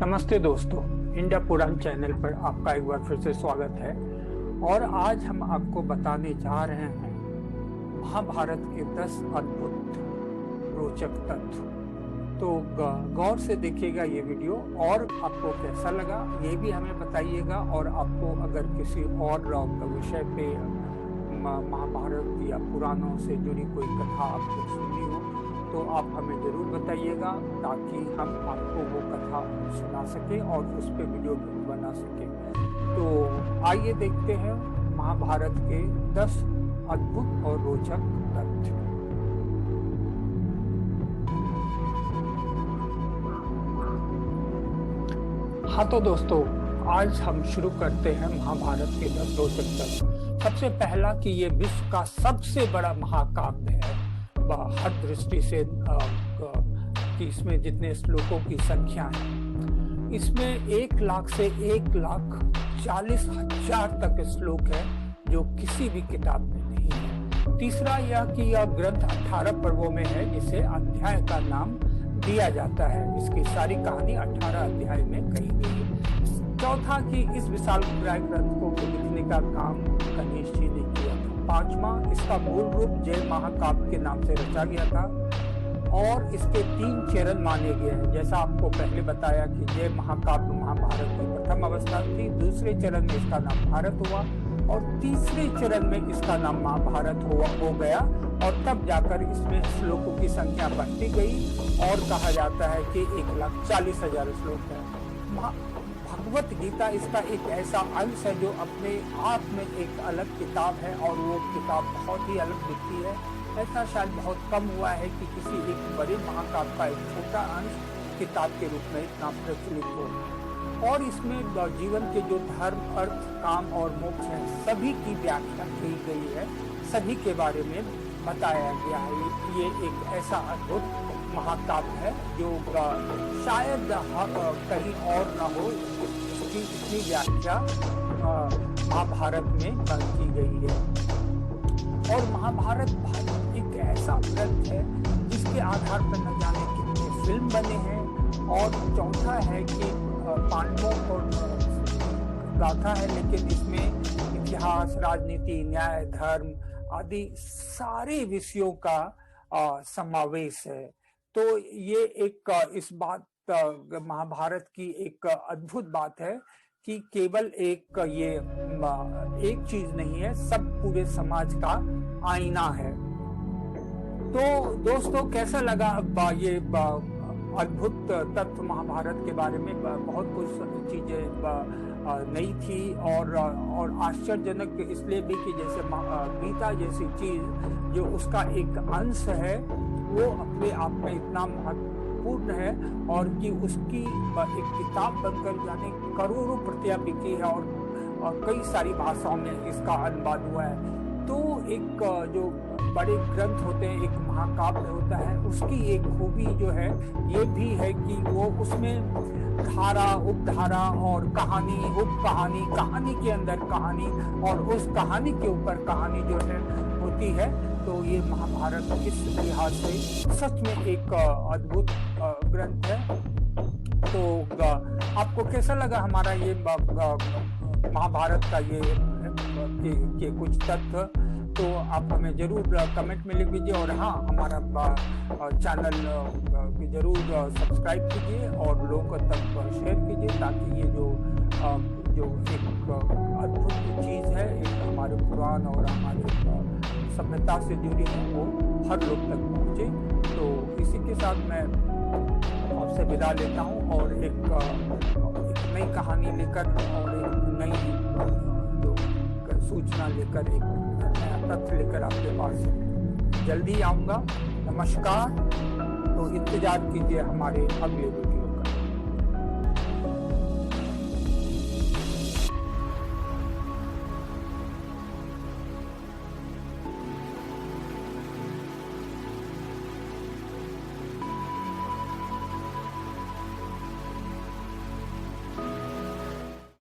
नमस्ते दोस्तों, इंडिया पुराण चैनल पर आपका एक बार फिर से स्वागत है। और आज हम आपको बताने जा रहे हैं महाभारत के 10 अद्भुत रोचक तथ्य। तो गौर से देखिएगा ये वीडियो और आपको कैसा लगा ये भी हमें बताइएगा। और आपको अगर किसी और विषय पे महाभारत या पुराणों से जुड़ी कोई कथा आपको सुननी हो तो आप हमें ज़रूर बताइएगा, ताकि हम आपको वो कथा सुना सकें और उस पर वीडियो भी बना सकें। तो आइए देखते हैं महाभारत के 10 अद्भुत और रोचक तथ्य। हाँ तो दोस्तों, आज हम शुरू करते हैं महाभारत के 10 रोचक तथ्य। सबसे पहला कि ये विश्व का सबसे बड़ा महाकाव्य है हर दृष्टि से, कि इसमें जितने श्लोकों की संख्या है, इसमें 1 लाख से 1,40,000 तक श्लोक है जो किसी भी किताब में नहीं है। तीसरा यह कि यह ग्रंथ 18 पर्वों में है, जिसे अध्याय का नाम दिया जाता है। इसकी सारी कहानी 18 अध्याय में कही गई है। चौथा कि इस विशाल ग्रंथ को लिखने का काम गणेश जी ने किया था। पांचवा, इसका मूल रूप जय महाकाव्य के नाम से रचा गया था और इसके 3 चरण माने गए हैं। जैसा आपको पहले बताया कि जय महाकाव्य महाभारत की प्रथम अवस्था थी, दूसरे चरण में इसका नाम भारत हुआ और तीसरे चरण में इसका नाम महाभारत हो गया। और तब जाकर इसमें श्लोकों की संख्या बढ़ती गई और कहा जाता है कि 1,40,000 श्लोक है। भगवत गीता इसका एक ऐसा अंश है जो अपने आप में एक अलग किताब है और वो किताब बहुत ही अलग दिखती है। ऐसा शायद बहुत कम हुआ है कि किसी एक बड़े महाकाव्य का एक छोटा अंश किताब के रूप में इतना प्रचलित हो। और इसमें जीवन के जो धर्म, अर्थ, काम और मोक्ष है, सभी की व्याख्या की गई है, सभी के बारे में बताया गया है। ये एक ऐसा अद्भुत महाकाव्य है जो शायद कहीं और न हो, इसकी इतनी व्याख्या महाभारत में की गई है। और महाभारत एक ऐसा ग्रंथ है जिसके आधार पर न जाने कितने फिल्म बने हैं। और चौथा है कि पांडवों और गाथा है, लेकिन इसमें इतिहास, राजनीति, न्याय, धर्म आदि सारे विषयों का समावेश है। तो ये एक इस बात महाभारत की एक अद्भुत बात है कि केवल एक चीज नहीं है, सब पूरे समाज का आईना है। तो दोस्तों, कैसा लगा ये अद्भुत तथ्य महाभारत के बारे में? बहुत कुछ चीजें नई थी और आश्चर्यजनक इसलिए भी कि जैसे गीता जैसी चीज जो उसका एक अंश है वो अपने आप में इतना महत्वपूर्ण है और कि उसकी एक किताब बनकर जाने करोड़ों प्रतियां बिकी है और कई सारी भाषाओं में इसका अनुवाद हुआ है। तो एक जो बड़े ग्रंथ होते हैं, एक महाकाव्य होता है, उसकी एक खूबी जो है ये भी है कि वो उसमें धारा, उपधारा और कहानी, उपकहानी, कहानी के अंदर कहानी और उस कहानी के ऊपर कहानी जो है होती है। तो ये महाभारत इस लिहाज से सच में एक अद्भुत ग्रंथ है। तो आपको कैसा लगा हमारा ये महाभारत का ये कुछ तथ्य? तो आप हमें जरूर कमेंट में लिख दीजिए और हाँ, हमारा चैनल जरूर सब्सक्राइब कीजिए और लोगों तक शेयर कीजिए, ताकि ये जो एक अद्भुत चीज़ है, एक हमारे पुराण और हमारे सभ्यता से जुड़ी है, वो हर लोग तक पहुँचे। तो इसी के साथ मैं आपसे विदा लेता हूँ और एक नई कहानी लेकर और एक नई जो सूचना लेकर, एक नया तथ्य लेकर आपके पास जल्दी आऊँगा। नमस्कार। तो इंतजार कीजिए हमारे अगले वीडियो।